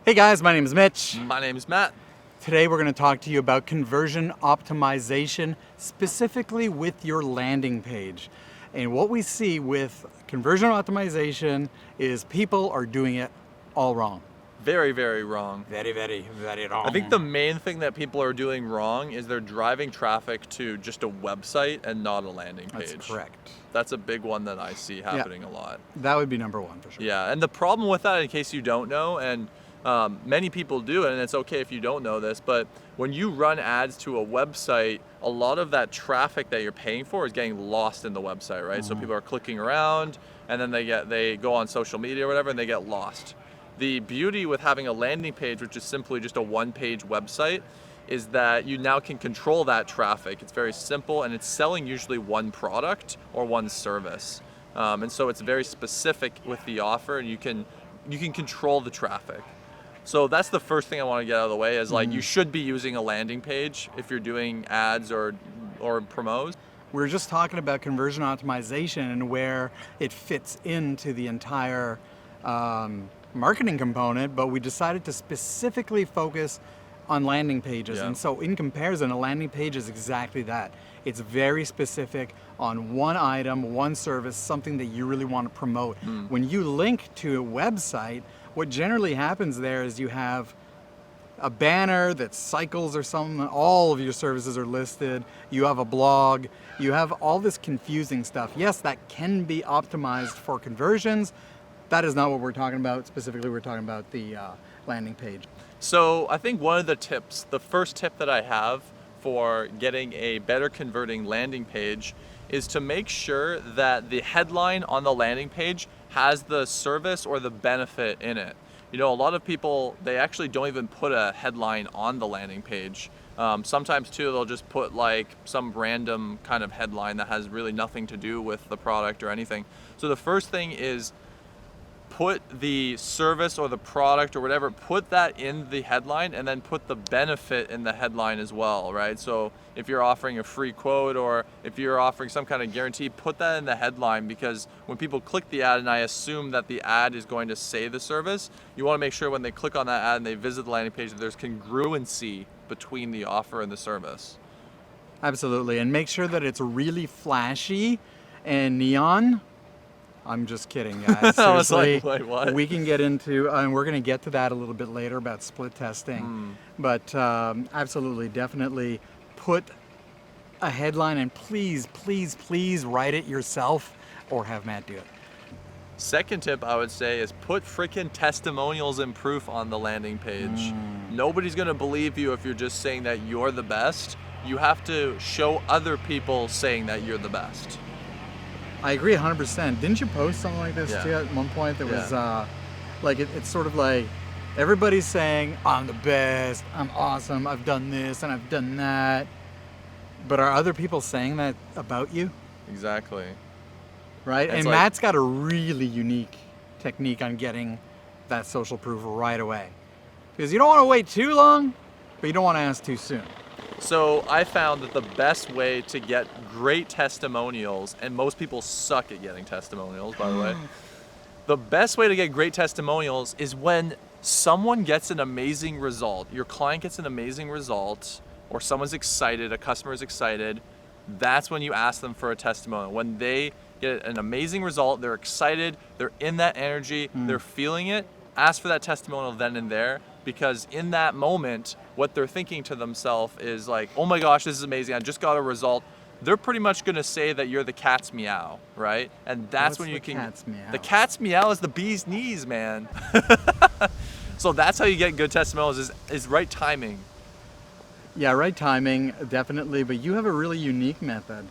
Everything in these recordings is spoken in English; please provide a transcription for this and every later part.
Hey guys, my name is Mitch. My name is Matt. Today we're going to talk to you about conversion optimization, specifically with your landing page. And what we see with conversion optimization is people are doing it all wrong. Very, very wrong. Very, very, very wrong. I think the main thing that people are doing wrong is they're driving traffic to just a website and not a landing page. That's correct. That's a big one that I see happening a lot. That would be number one for sure. Yeah, and the problem with that, in case you don't know, and many people do it, and it's okay if you don't know this, but when you run ads to a website, a lot of that traffic that you're paying for is getting lost in the website, right? So people are clicking around, and then they go on social media or whatever, and they get lost. The beauty with having a landing page, which is simply just a one-page website, is that you now can control that traffic. It's very simple, and it's selling usually one product or one service. And so it's very specific with the offer, and you can control the traffic. So that's the first thing I want to get out of the way is like you should be using a landing page if you're doing ads or promos. We were just talking about conversion optimization and where it fits into the entire marketing component, but we decided to specifically focus on landing pages. Yeah. And so in comparison, a landing page is exactly that. It's very specific on one item, one service, something that you really want to promote. When you link to a website, what generally happens there is you have a banner that cycles or something, all of your services are listed, you have a blog, you have all this confusing stuff. Yes, that can be optimized for conversions. That is not what we're talking about. Specifically, we're talking about the landing page. So I think one of the tips, the first tip that I have for getting a better converting landing page is to make sure that the headline on the landing page has the service or the benefit in it. You know, a lot of people, they actually don't even put a headline on the landing page. Sometimes too, they'll just put like some random kind of headline that has really nothing to do with the product or anything. So the first thing is put the service or the product or whatever, put that in the headline and then put the benefit in the headline as well, right? So if you're offering a free quote or if you're offering some kind of guarantee, put that in the headline, because when people click the ad, and I assume that the ad is going to say the service, you want to make sure when they click on that ad and they visit the landing page that there's congruency between the offer and the service. Absolutely, and make sure that it's really flashy and neon. I'm just kidding, guys. Seriously, I was like, wait, what? We can get into, and we're going to get to that a little bit later about split testing. But absolutely, definitely put a headline, and please, please, please write it yourself or have Matt do it. Second tip I would say is put freaking testimonials and proof on the landing page. Nobody's going to believe you if you're just saying that you're the best. You have to show other people saying that you're the best. I agree 100%. Didn't you post something like this too at one point? That was like it's sort of like everybody's saying I'm the best, I'm awesome, I've done this and I've done that. But are other people saying that about you? Exactly. Right? It's and like, Matt's got a really unique technique on getting that social proof right away. Because you don't want to wait too long, but you don't want to ask too soon. So I found that the best way to get great testimonials, and most people suck at getting testimonials, by the way, the best way to get great testimonials is when someone gets an amazing result, your client gets an amazing result, or someone's excited, a customer's excited, that's when you ask them for a testimonial. When they get an amazing result, they're excited, they're in that energy, they're feeling it, ask for that testimonial then and there. Because in that moment, what they're thinking to themselves is like, oh my gosh, this is amazing, I just got a result. They're pretty much gonna say that you're the cat's meow, right? And that's when you can. Cat's meow? The cat's meow is the bee's knees, man. So that's how you get good testimonials is right timing. Yeah, right timing, definitely. But you have a really unique method.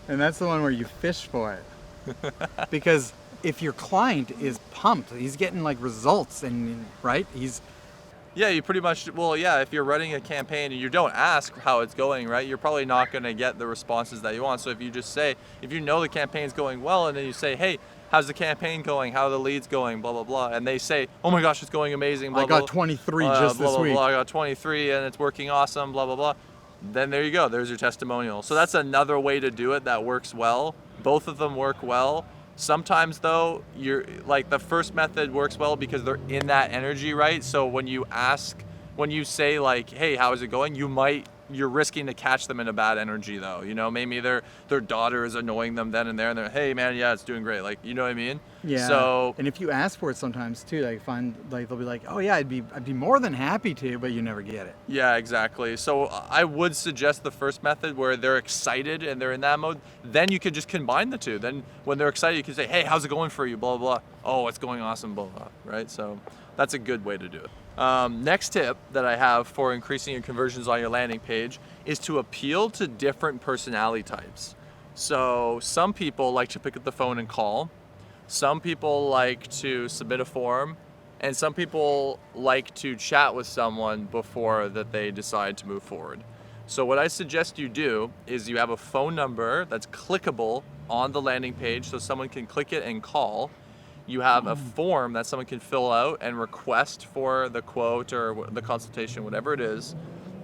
And that's the one where you fish for it. Because if your client is pumped, he's getting like results, and right, yeah, you pretty much, well, yeah, if you're running a campaign and you don't ask how it's going, right, you're probably not going to get the responses that you want. So if you just say, if you know the campaign's going well, and then you say, hey, how's the campaign going, how are the leads going, blah blah blah, and they say, oh my gosh, it's going amazing, blah, I got 23 just blah, this blah, week. blah, I got 23 and it's working awesome, blah blah blah, then there you go, there's your testimonial. So that's another way to do it that works well. Both of them work well. Sometimes though, you're like the first method works well because they're in that energy, right? So when you say like, hey, how is it going? You're risking to catch them in a bad energy though. You know, maybe their daughter is annoying them then and there, and they're, hey man, yeah, it's doing great. Like, you know what I mean? Yeah. So, and if you ask for it sometimes too, like they'll be like, oh yeah, I'd be more than happy to, but you never get it. yeah, exactly. So I would suggest the first method where they're excited and they're in that mode. Then you could just combine the two. Then when they're excited, you can say, hey, how's it going for you? Blah, blah, blah. Oh, it's going awesome, blah, blah, right? So that's a good way to do it. Next tip that I have for increasing your conversions on your landing page is to appeal to different personality types. So some people like to pick up the phone and call. Some people like to submit a form, and some people like to chat with someone before that they decide to move forward. So what I suggest you do is you have a phone number that's clickable on the landing page so someone can click it and call. You have a form that someone can fill out and request for the quote or the consultation, whatever it is,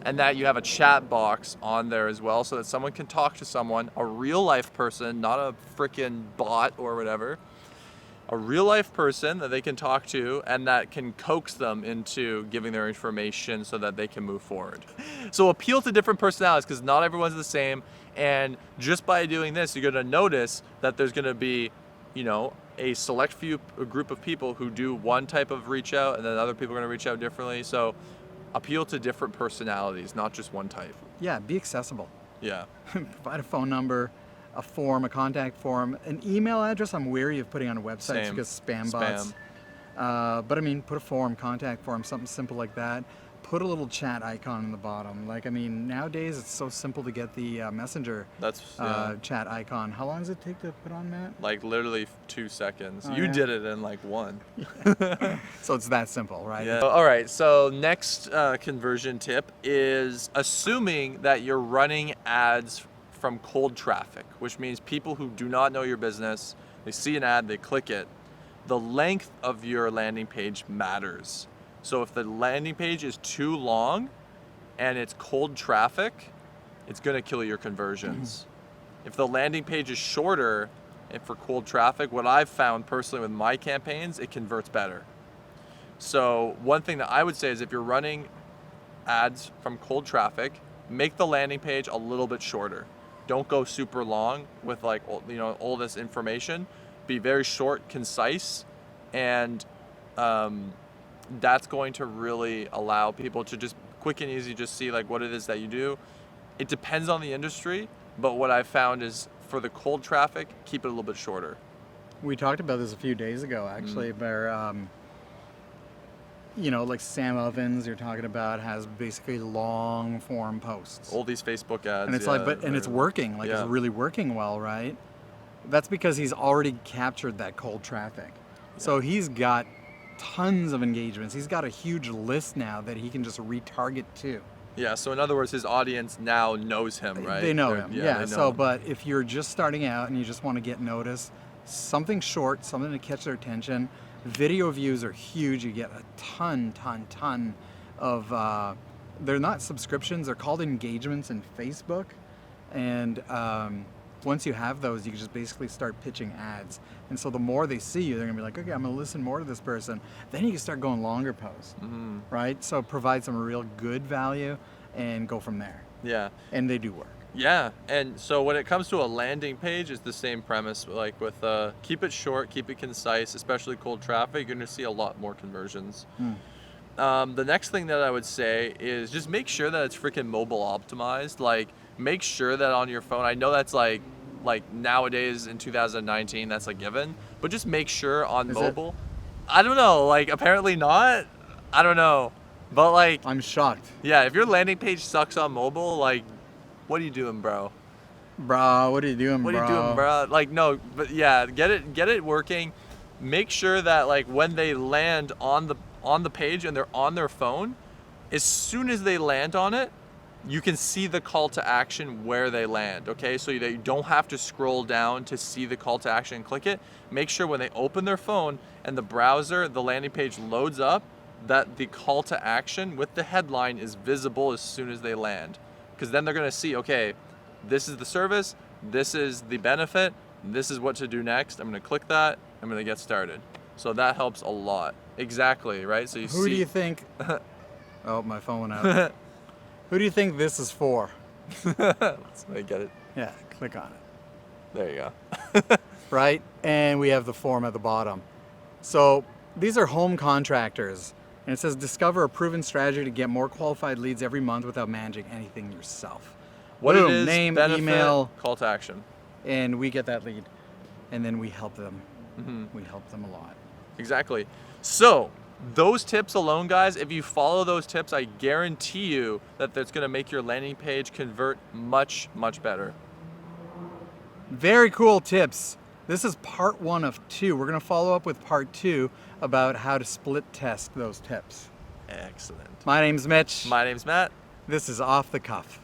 and that you have a chat box on there as well so that someone can talk to someone, a real life person, not a freaking bot or whatever, a real life person that they can talk to and that can coax them into giving their information so that they can move forward. So appeal to different personalities because not everyone's the same, and just by doing this, you're going to notice that there's going to be, you know, a group of people who do one type of reach out and then other people are going to reach out differently. So appeal to different personalities, not just one type. Yeah, be accessible. Yeah. Provide a phone number, a form, a contact form, an email address. I'm wary of putting on websites Same. because spam bots. But I mean, put a form, contact form, something simple like that. Put a little chat icon in the bottom. Like, I mean, nowadays it's so simple to get the messenger chat icon. How long does it take to put on, Matt? Like literally 2 seconds. Oh, You yeah. did it in like 1. So it's that simple, right? Yeah. All right. So next conversion tip is assuming that you're running ads from cold traffic, which means people who do not know your business, they see an ad, they click it. The length of your landing page matters. So if the landing page is too long and it's cold traffic, it's going to kill your conversions. If the landing page is shorter and for cold traffic, what I've found personally with my campaigns, it converts better. So one thing that I would say is if you're running ads from cold traffic, make the landing page a little bit shorter. Don't go super long with like, you know, all this information. Be very short, concise, and that's going to really allow people to just quick and easy just see like what it is that you do. It depends on the industry, but what I've found is for the cold traffic, keep it a little bit shorter. We talked about this a few days ago, actually, where, you know, like Sam Ovens, you're talking about, has basically long form posts. All these Facebook ads. And it's like, and it's working, like it's really working well, right? That's because he's already captured that cold traffic. So he's got tons of engagements. He's got a huge list now that he can just retarget to. Yeah, so in other words, his audience now knows him, right? They know him, yeah. They know So, him. but if you're just starting out and you just want to get noticed, something short, something to catch their attention. Video views are huge. You get a ton of, they're not subscriptions, they're called engagements in Facebook. And once you have those, you can just basically start pitching ads. And so the more they see you, they're gonna be like, okay, I'm gonna listen more to this person. Then you can start going longer posts, right? So provide some real good value and go from there. Yeah. And they do work. Yeah, and so when it comes to a landing page, it's the same premise. Like with keep it short, keep it concise, especially cold traffic. You're gonna see a lot more conversions. The next thing that I would say is just make sure that it's freaking mobile optimized. Like make sure that on your phone. I know that's like nowadays in 2019 that's a given, but just make sure on mobile. I don't know. Like apparently not. I don't know, but like I'm shocked. Yeah, if your landing page sucks on mobile, like. What are you doing, bro? Bro, what are you doing, bro? What are you doing, bro? Like, no, but yeah, get it working. Make sure that like when they land on the page and they're on their phone, as soon as they land on it, you can see the call to action where they land. Okay, so that you don't have to scroll down to see the call to action and click it. Make sure when they open their phone and the browser, the landing page loads up, that the call to action with the headline is visible as soon as they land. Because then they're going to see, okay, this is the service, this is the benefit, this is what to do next. I'm gonna click that, I'm gonna get started. So that helps a lot. Exactly, right? So you see. Who do you think? Oh, my phone went out. Who do you think this is for? Let's get it. Yeah, click on it. There you go. Right? And we have the form at the bottom. So these are home contractors. And it says discover a proven strategy to get more qualified leads every month without managing anything yourself. What Boom, it is, name, benefit, email, call to action. and we get that lead. And then we help them. Mm-hmm. We help them a lot. Exactly. So those tips alone, guys, if you follow those tips, I guarantee you that that's going to make your landing page convert much, much better. Very cool tips. This is part 1 of 2. We're going to follow up with part 2 about how to split test those tips. Excellent. My name's Mitch. My name's Matt. This is Off the Cuff.